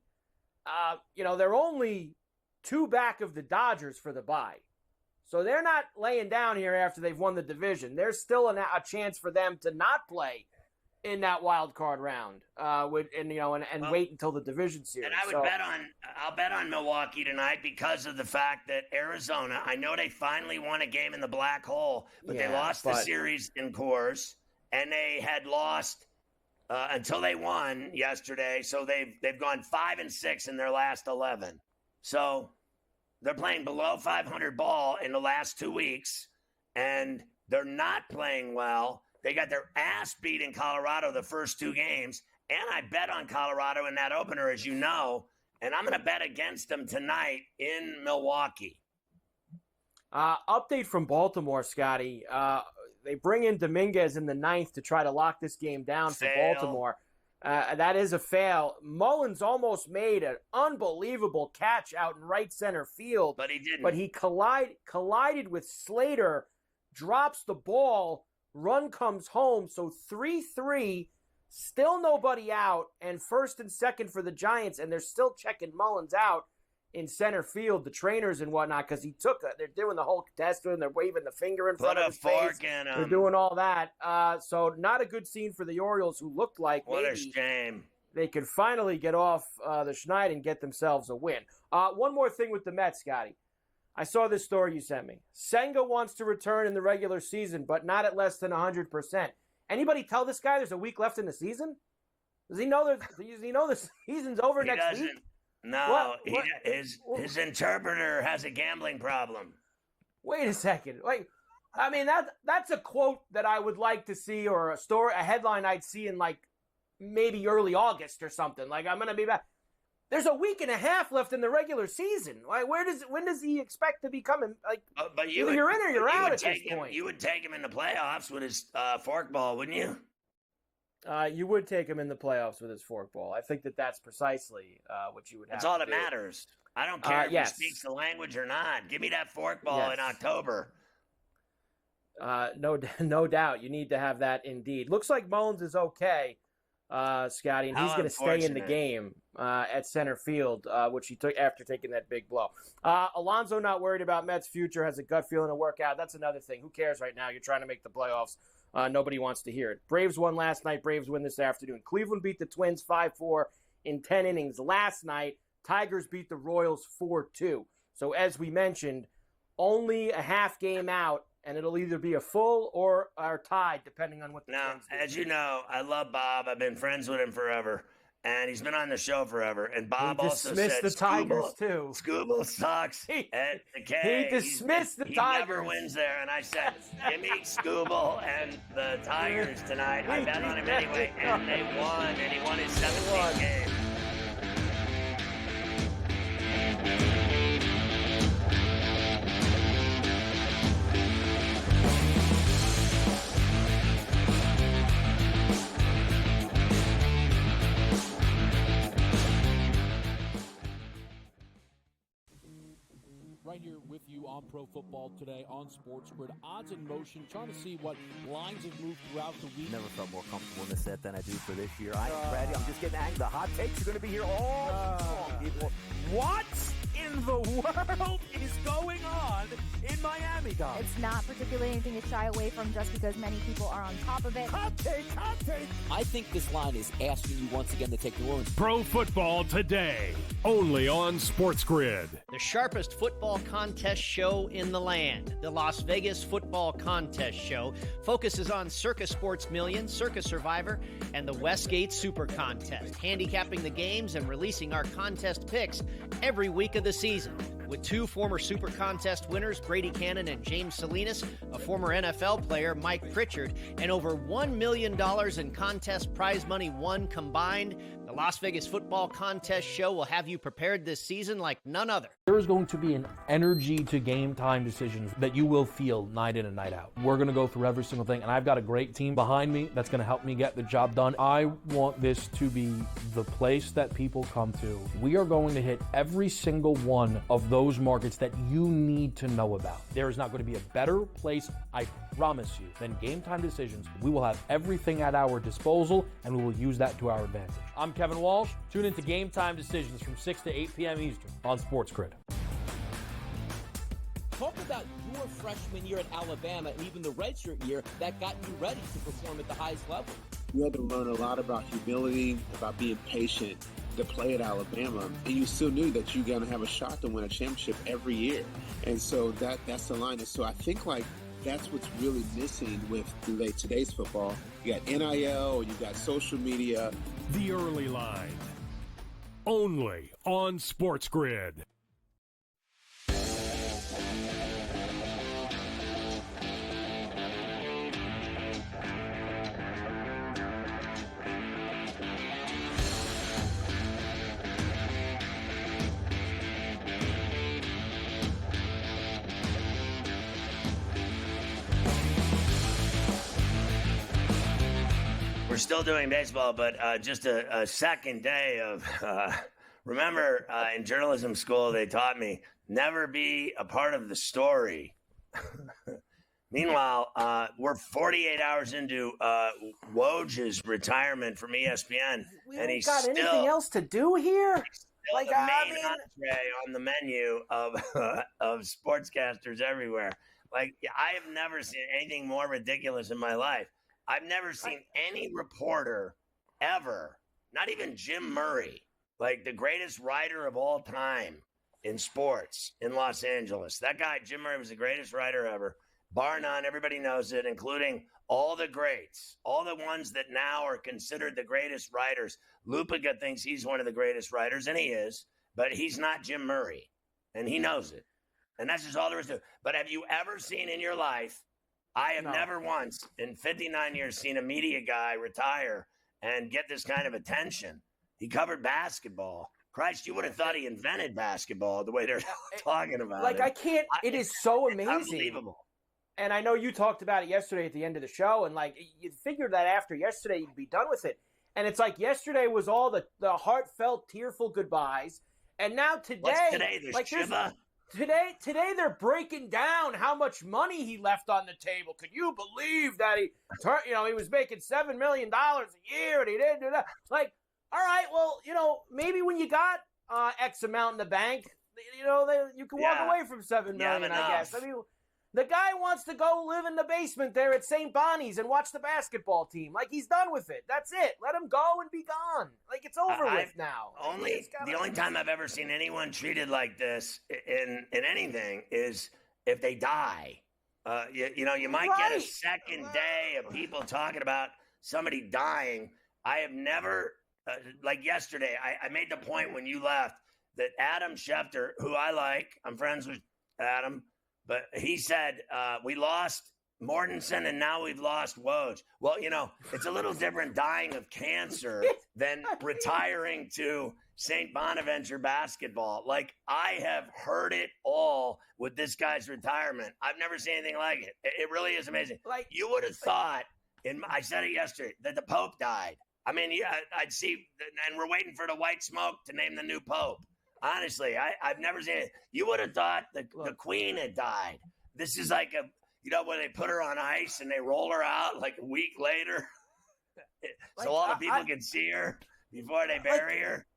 They're only 2 back of the Dodgers for the bye. So they're not laying down here after they've won the division. There's still a chance for them to not play in that wild card round, wait until the division series. And I'll bet on Milwaukee tonight because of the fact that Arizona, I know they finally won a game in the black hole, but they lost the series in Coors, and they had lost until they won yesterday. So they've gone 5-6 in their last 11. So they're playing below 500 ball in the last 2 weeks, and they're not playing well. They got their ass beat in Colorado the first 2 games, and I bet on Colorado in that opener, as you know, and I'm going to bet against them tonight in Milwaukee. Update from Baltimore, Scotty. They bring in Dominguez in the 9th to try to lock this game down for Baltimore. That is a fail. Mullins almost made an unbelievable catch out in right center field. But he didn't. But he collided with Slater, drops the ball, run comes home. So 3-3, still nobody out, and first and second for the Giants, and they're still checking Mullins out in center field, the trainers and whatnot, because they're doing the whole test, and they're waving the finger in front of his face. They're doing all that. So not a good scene for the Orioles, who looked like what maybe a shame they could finally get off the schneid and get themselves a win. One more thing with the Mets, Scotty. I saw this story you sent me. Senga wants to return in the regular season, but not at less than 100%. Anybody tell this guy there's a week left in the season? Does he know the season's over next week? No, his interpreter has a gambling problem. Wait a second. That's a quote that I would like to see, or a headline I'd see in maybe early August or something. I'm going to be back. There's a week and a half left in the regular season. When does he expect to be coming? But you're in or you're out at this point. You would take him in the playoffs with his forkball, wouldn't you? You would take him in the playoffs with his forkball. I think that's precisely what you would have. That's all that matters. I don't care if he speaks the language or not. Give me that forkball in October. No doubt. You need to have that indeed. Looks like Mullins is okay, Scotty, and he's going to stay in the game at center field, which he took after taking that big blow. Alonso not worried about Mets' future, has a gut feeling to work out. That's another thing. Who cares right now? You're trying to make the playoffs. Nobody wants to hear it. Braves won last night. Braves win this afternoon. Cleveland beat the Twins 5-4 in 10 innings last night. Tigers beat the Royals 4-2. So as we mentioned, only a half game out, and it'll either be a full or tied, depending on what the Twins do. As you know, I love Bob. I've been friends with him forever. And he's been on the show forever. And Bob also said the Tigers, too. Scooble sucks at the K. He dismissed the Tigers. He never wins there. And I said, give me Scooble and the Tigers tonight. I bet on him anyway. And they won. And he won his 17th game. Right here with you on Pro Football Today on SportsGrid. Odds in motion, trying to see what lines have moved throughout the week. Never felt more comfortable in the set than I do for this year. I'm ready. I'm just getting angry. The hot takes are going to be here all long, people. What in the world is going on in in Miami, Dom. It's not particularly anything to shy away from just because many people are on top of it. Hot take, hot take. I think this line is asking you once again to take the Bruins. Pro Football Today, only on SportsGrid. The sharpest football contest show in the land, the Las Vegas Football Contest Show, focuses on Circus Sports Million, Circus Survivor, and the Westgate Super Contest, handicapping the games and releasing our contest picks every week of the season. With two former Super Contest winners, Brady Cannon and James Salinas, a former NFL player, Mike Pritchard, and over $1 million in contest prize money won combined, the Las Vegas Football Contest Show will have you prepared this season like none other. There is going to be an energy to game time decisions that you will feel night in and night out. We're going to go through every single thing, and I've got a great team behind me that's going to help me get the job done. I want this to be the place that people come to. We are going to hit every single one of those markets that you need to know about. There is not going to be a better place, I promise you, than game time decisions. We will have everything at our disposal, and we will use that to our advantage. I'm Kevin Walsh. Tune into Game Time Decisions from 6 to 8 p.m. Eastern on SportsGrid. Talk about your freshman year at Alabama and even the redshirt year that got you ready to perform at the highest level. You had to learn a lot about humility, about being patient to play at Alabama, and you still knew that you're going to have a shot to win a championship every year. And so that's the line. And so I think that's what's really missing with today's football. You got NIL, you got social media. The Early Line, only on SportsGrid. We're still doing baseball, but just a second day of, remember in journalism school, they taught me never be a part of the story. Meanwhile, we're 48 hours into Woj's retirement from ESPN. And he's got anything else to do here? Like the main entree on the menu of sportscasters everywhere. Like, I have never seen anything more ridiculous in my life. I've never seen any reporter ever, not even Jim Murray, like the greatest writer of all time in sports in Los Angeles. That guy, Jim Murray, was the greatest writer ever. Bar none, everybody knows it, including all the greats, all the ones that now are considered the greatest writers. Lupica thinks he's one of the greatest writers, and he is, but he's not Jim Murray, and he knows it. And that's just all there is to it. But have you ever seen in your life, I have never once in 59 years seen a media guy retire and get this kind of attention. He covered basketball. Christ, you would have thought he invented basketball the way they're talking about it. Like, I can't, it is so amazing. Unbelievable. And I know you talked about it yesterday at the end of the show, and like you figured that after yesterday you'd be done with it. And it's like yesterday was all the heartfelt, tearful goodbyes, and now today, what's today? There's like Shiva? Today they're breaking down how much money he left on the table. Could you believe that he was making $7 million a year and he didn't do that? Like, all right, well, maybe when you got X amount in the bank, you can walk away from $7 million, I guess. I mean, the guy wants to go live in the basement there at St. Bonnie's and watch the basketball team. Like, he's done with it. That's it. Let him go and be gone. Like, it's over with now. The only time I've ever seen anyone treated like this in anything is if they die. You might get a second day of people talking about somebody dying. I have never, like yesterday, I made the point when you left that Adam Schefter, who I like, I'm friends with Adam, but he said, we lost Mortensen and now we've lost Woj. Well, it's a little different dying of cancer than retiring to St. Bonaventure basketball. Like, I have heard it all with this guy's retirement. I've never seen anything like it. It really is amazing. Like, you would have thought, I said it yesterday, that the Pope died. I mean, I'd see, and we're waiting for the white smoke to name the new Pope. Honestly, I've never seen it. You would have thought the Queen had died. This is like when they put her on ice and they roll her out like a week later, so all the people can see her before they bury her.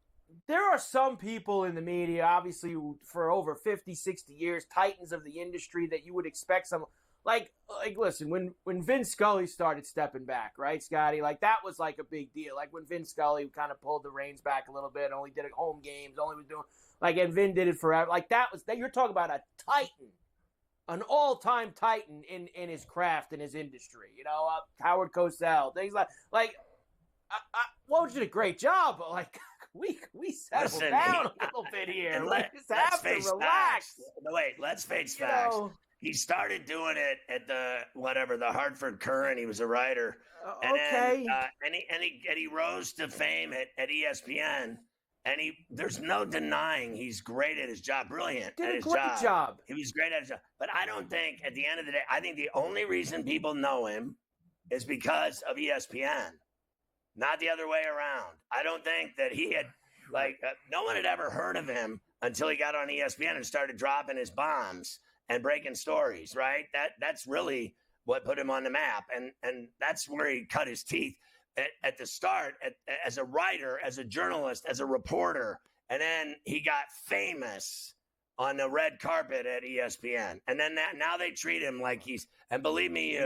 there are some people in the media, obviously, for over 50, 60 years, titans of the industry that you would expect some – like listen, when Vin Scully started stepping back, right, Scotty? Like, that was like a big deal. Like, when Vin Scully kind of pulled the reins back a little bit, only did it home games, only was doing – like, and Vin did it forever. Like, you're talking about a titan, an all-time titan in his craft, in his industry. You know, Howard Cosell, things like Woj did a great job, but, like – We settle down a little bit here. Let's have to relax. Facts. No, wait, let's face facts. He started doing it at the Hartford Courant. He was a writer. Okay. And he rose to fame at ESPN. And there's no denying he's great at his job, brilliant did at a his great job. He was great at his job. But I don't think, at the end of the day, I think the only reason people know him is because of ESPN. Not the other way around. I don't think that he had, no one had ever heard of him until he got on ESPN and started dropping his bombs and breaking stories, right? That's really what put him on the map. And that's where he cut his teeth at the start, as a writer, as a journalist, as a reporter. And then he got famous on the red carpet at ESPN. And then now they treat him like and believe me,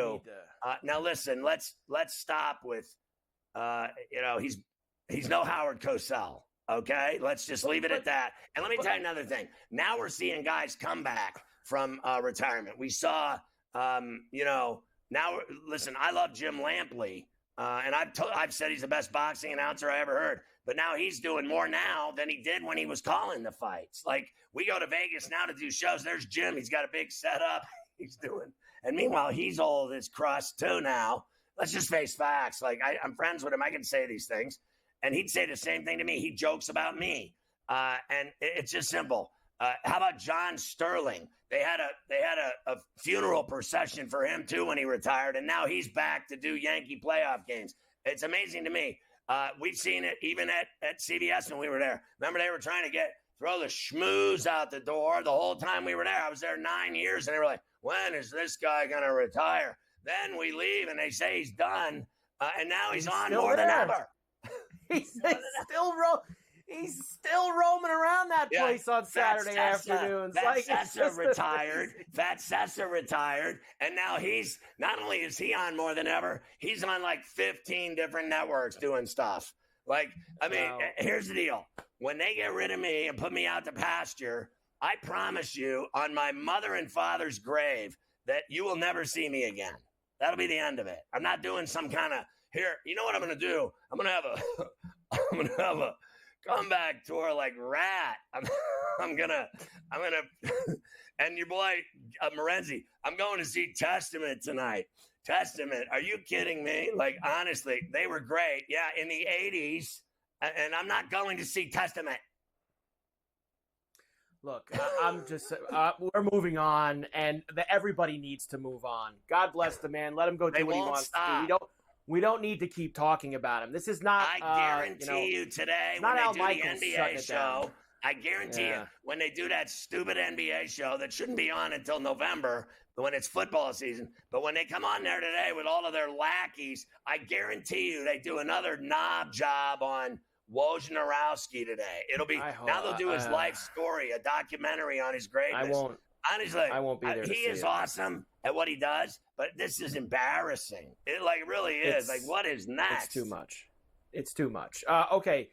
now listen, let's stop with, he's no Howard Cosell. Okay, let's just leave it at that. And let me tell you another thing. Now we're seeing guys come back from retirement. We saw, now listen. I love Jim Lampley, and I've said he's the best boxing announcer I ever heard. But now he's doing more now than he did when he was calling the fights. Like, we go to Vegas now to do shows. There's Jim. He's got a big setup. He's doing, and meanwhile he's old as crust too now. Let's just face facts. Like, I'm friends with him. I can say these things. And he'd say the same thing to me. He jokes about me. And it's just simple. How about John Sterling? They had a funeral procession for him, too, when he retired. And now he's back to do Yankee playoff games. It's amazing to me. We've seen it even at CBS when we were there. Remember, they were trying to throw the schmooze out the door the whole time we were there. I was there 9 years. And they were like, when is this guy going to retire? Then we leave, and they say he's done, and now he's on more than ever. He's still roaming around that place on Saturday afternoons. Fat Sessa retired, and now not only is he on more than ever, he's on like 15 different networks doing stuff. Like, I mean, here's the deal. When they get rid of me and put me out to pasture, I promise you on my mother and father's grave that you will never see me again. That'll be the end of it. I'm not doing some kind of here. You know what I'm going to do? I'm going to have a comeback tour like Rat. I'm gonna, and your boy Morenzi. I'm going to see Testament tonight. Testament. Are you kidding me? Like, honestly, they were great. Yeah, in the 80s, and I'm not going to see Testament. Look, I'm just we're moving on, and everybody needs to move on. God bless the man. Let him go do what he wants to do. We don't need to keep talking about him. This is not. I guarantee you today when they do the NBA show. I guarantee you when they do that stupid NBA show that shouldn't be on until November when it's football season. But when they come on there today with all of their lackeys, I guarantee you they do another knob job on Wojnarowski today. It'll be now they'll do his life story, a documentary on his greatness. Honestly, I won't be there. He is awesome at what he does, but this is embarrassing. It really is. Like, what is next? It's too much. Okay.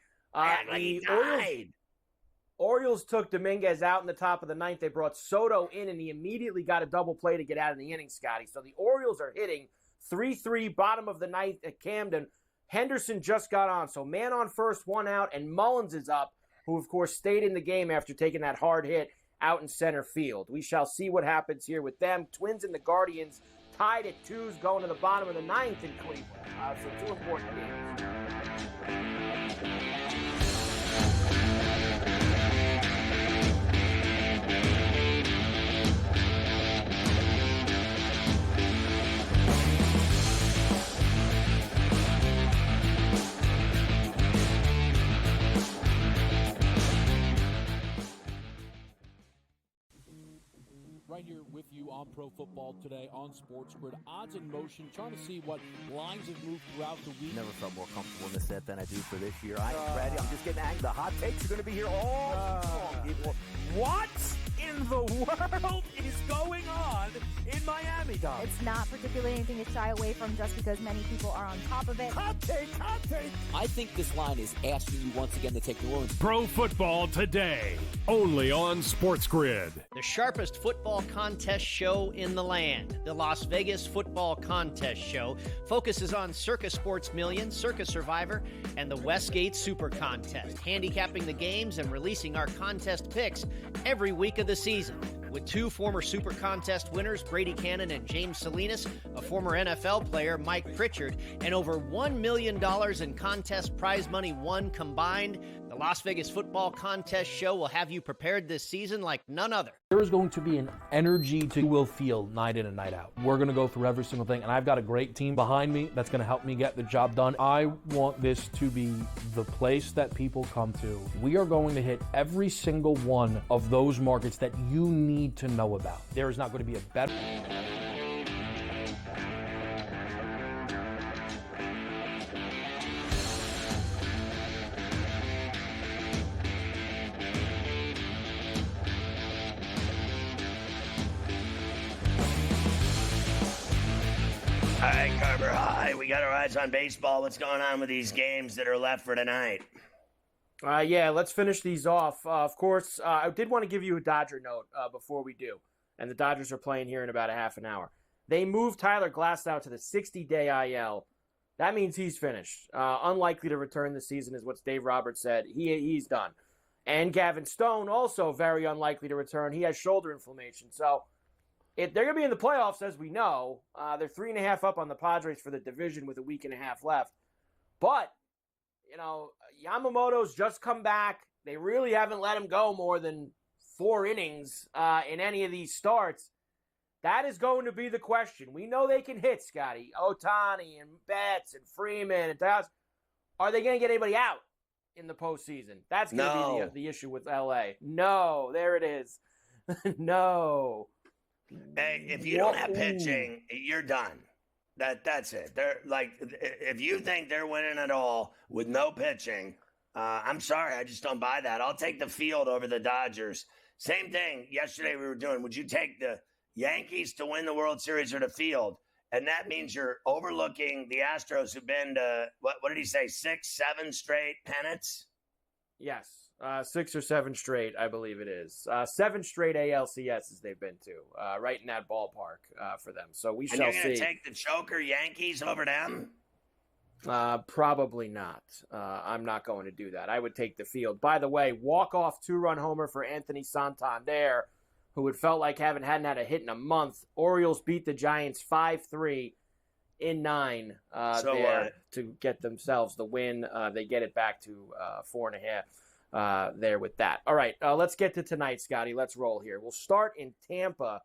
He died. Orioles took Dominguez out in the top of the ninth. They brought Soto in, and he immediately got a double play to get out of the inning, Scotty. So the Orioles are hitting 3-3, bottom of the ninth at Camden. Henderson just got on. So man on first, one out, and Mullins is up, who, of course, stayed in the game after taking that hard hit out in center field. We shall see what happens here with them. Twins and the Guardians tied at 2s going to the bottom of the ninth in Cleveland. So 2 important games. Right here with you on Pro Football Today on SportsGrid. Odds in motion, trying to see what lines have moved throughout the week. Never felt more comfortable in the set than I do for this year. Brady, I'm just getting angry. The hot takes are going to be here all long, people. What in the world is going on in Miami, Dom? It's not particularly anything to shy away from just because many people are on top of it. Hot take, hot take. I think this line is asking you once again to take New Orleans. Pro Football Today, only on SportsGrid. The sharpest football contest show in the land, the Las Vegas Football Contest Show, focuses on Circa Sports Million, Circa Survivor, and the Westgate Super Contest, handicapping the games and releasing our contest picks every week of the season. With two former Super Contest winners, Brady Cannon and James Salinas, a former NFL player, Mike Pritchard, and over $1 million in contest prize money won combined, the Las Vegas Football Contest Show will have you prepared this season like none other. There is going to be an energy to will feel night in and night out. We're going to go through every single thing, and I've got a great team behind me that's going to help me get the job done. I want this to be the place that people come to. We are going to hit every single one of those markets that you need to know about. There is not going to be a better... All right, Carver High, we got our eyes on baseball. What's going on with these games that are left for tonight? Yeah, let's finish these off. Of course, I did want to give you a Dodger note before we do. And the Dodgers are playing here in about a half an hour. They moved Tyler Glasnow to the 60-day IL. That means he's finished. Unlikely to return this season is what Dave Roberts said. He's done. And Gavin Stone, also very unlikely to return. He has shoulder inflammation. So they're going to be in the playoffs, as we know. They're 3.5 up on the Padres for the division with a week and a half left. But, Yamamoto's just come back. They really haven't let him go more than 4 innings in any of these starts. That is going to be the question. We know they can hit, Scotty. Ohtani and Betts and Freeman and Taos. Are they going to get anybody out in the postseason? That's going to be the issue with L.A. No, there it is. No. Hey, if you don't have pitching, you're done. That's it. They're like, if you think they're winning at all with no pitching, I'm sorry, I just don't buy that. I'll take the field over the Dodgers. Same thing yesterday we were doing. Would you take the Yankees to win the World Series or the field? And that means you're overlooking the Astros who've been to, what did he say, 6, 7 straight pennants? Yes. 6 or 7 straight, I believe it is. 7 straight ALCSs they've been to, right in that ballpark for them. So we shall see. And you're going to take the choker Yankees over them? Probably not. I'm not going to do that. I would take the field. By the way, walk-off 2-run homer for Anthony Santander, who had felt like hadn't had a hit in a month. Orioles beat the Giants 5-3 in 9 to get themselves the win. They get it back to 4.5 there with that. All right, let's get to tonight, Scotty. Let's roll here. We'll start in Tampa,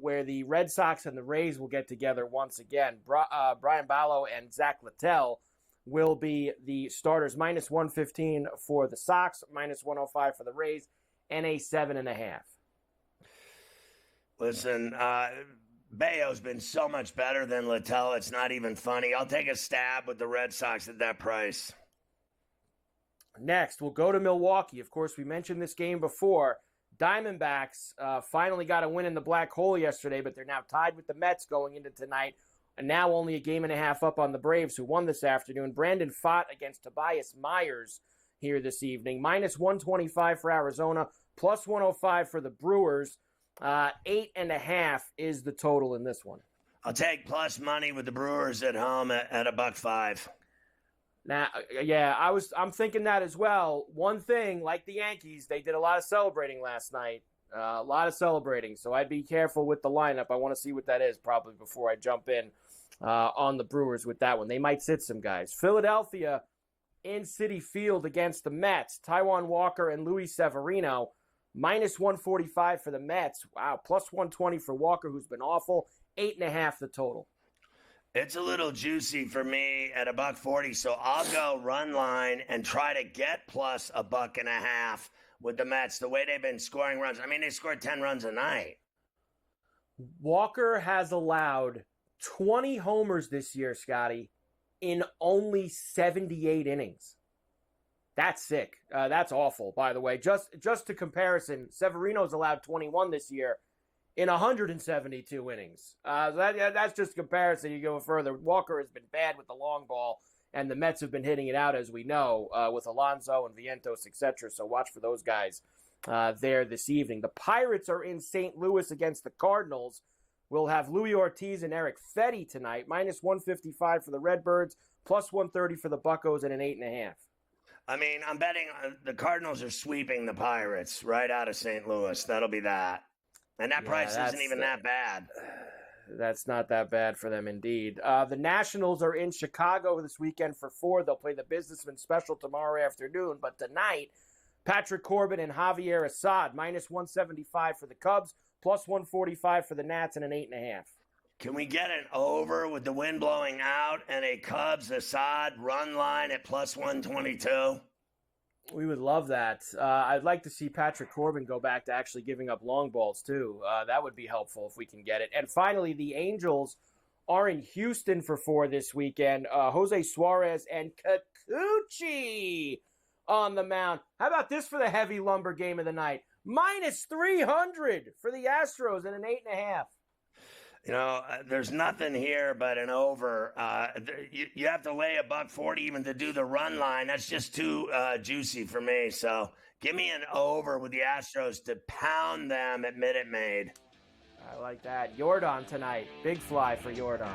where the Red Sox and the Rays will get together once again. Brian Ballo and Zach Littell will be the starters. -115 for the Sox, -105 for the Rays, and a 7.5. Listen, Bayo's been so much better than Littell. It's not even funny. I'll take a stab with the Red Sox at that price. Next, we'll go to Milwaukee. Of course, we mentioned this game before. Diamondbacks finally got a win in the black hole yesterday, but they're now tied with the Mets going into tonight, and now only a 1.5 up on the Braves, who won this afternoon. Brandon Pfaadt against Tobias Myers here this evening. -125 for Arizona, +105 for the Brewers. 8.5 is the total in this one. I'll take plus money with the Brewers at home at $1.05. Now, yeah, I'm thinking that as well. One thing, like the Yankees, they did a lot of celebrating last night. A lot of celebrating, so I'd be careful with the lineup. I want to see what that is probably before I jump in on the Brewers with that one. They might sit some guys. Philadelphia in Citi Field against the Mets. Taijuan Walker and Luis Severino. -145 for the Mets. Wow, +120 for Walker, who's been awful. 8.5 the total. It's a little juicy for me at $1.40, so I'll go run line and try to get plus $1.50 with the Mets. The way they've been scoring runs, I mean, they scored 10 runs a night. Walker has allowed 20 homers this year, Scotty, in only 78 innings. That's sick. That's awful, by the way. Just to comparison, Severino's allowed 21 this year in 172 innings. That's just a comparison. You go further. Walker has been bad with the long ball, and the Mets have been hitting it out, as we know, with Alonso and Vientos, etc. So watch for those guys there this evening. The Pirates are in St. Louis against the Cardinals. We'll have Luis Ortiz and Eric Fetty tonight, minus 155 for the Redbirds, plus 130 for the Buccos, and an 8.5. I mean, I'm betting the Cardinals are sweeping the Pirates right out of St. Louis. That'll be that. And that price isn't even that bad. That's not that bad for them, indeed. The Nationals are in Chicago this weekend for 4. They'll play the Businessman Special tomorrow afternoon. But tonight, Patrick Corbin and Javier Assad, minus 175 for the Cubs, plus 145 for the Nats, and an 8.5. Can we get an over with the wind blowing out and a Cubs-Assad run line at plus 122? We would love that. I'd like to see Patrick Corbin go back to actually giving up long balls, too. That would be helpful if we can get it. And finally, the Angels are in Houston for 4 this weekend. Jose Suarez and Kikuchi on the mound. How about this for the heavy lumber game of the night? Minus 300 for the Astros and an 8.5. You know, there's nothing here but an over. You have to lay $140 even to do the run line. That's just too juicy for me. So give me an over with the Astros to pound them at Minute Maid. I like that. Jordan tonight. Big fly for Jordan.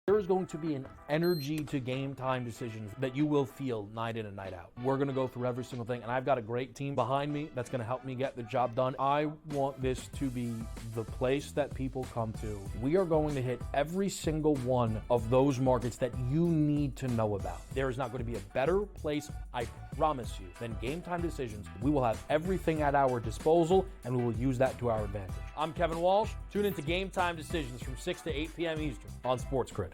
There is going to be an energy to game time decisions that you will feel night in and night out. We're going to go through every single thing, and I've got a great team behind me that's going to help me get the job done. I want this to be the place that people come to. We are going to hit every single one of those markets that you need to know about. There is not going to be a better place, I promise you, than Game Time Decisions. We will have everything at our disposal, and we will use that to our advantage. I'm Kevin Walsh. Tune into Game Time Decisions from 6 to 8 p.m. Eastern on SportsGrid.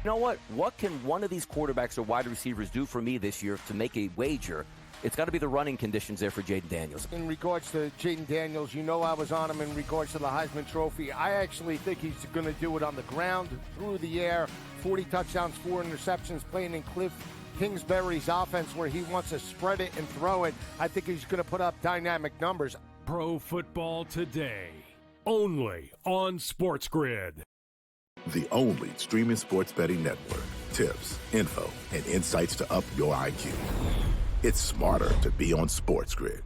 You know what? What can one of these quarterbacks or wide receivers do for me this year to make a wager? It's got to be the running conditions there for Jaden Daniels. In regards to Jaden Daniels, you know I was on him in regards to the Heisman Trophy. I actually think he's going to do it on the ground, through the air, 40 touchdowns, 4 interceptions, playing in Cliff Kingsbury's offense where he wants to spread it and throw it. I think he's going to put up dynamic numbers. Pro Football Today, only on SportsGrid. The only streaming sports betting network. Tips, info, and insights to up your IQ. It's smarter to be on SportsGrid.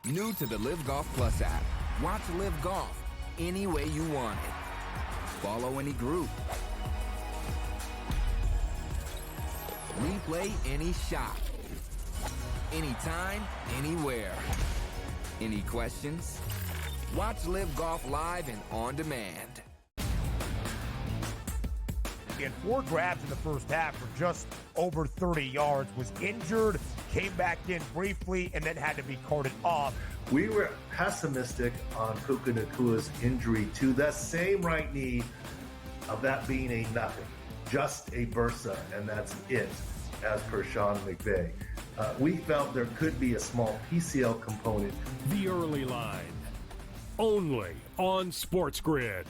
New to the Live Golf Plus app. Watch Live Golf any way you want it. Follow any group. Replay any shot. Anytime, anywhere. Any questions? Watch Live Golf live and on demand. He had 4 grabs in the first half for just over 30 yards, was injured, came back in briefly, and then had to be carted off. We were pessimistic on Puka Nakua's injury to the same right knee, of that being a nothing, just a bursa, and that's it, as per Sean McVay. We felt there could be a small PCL component. The Early Line, only on SportsGrid.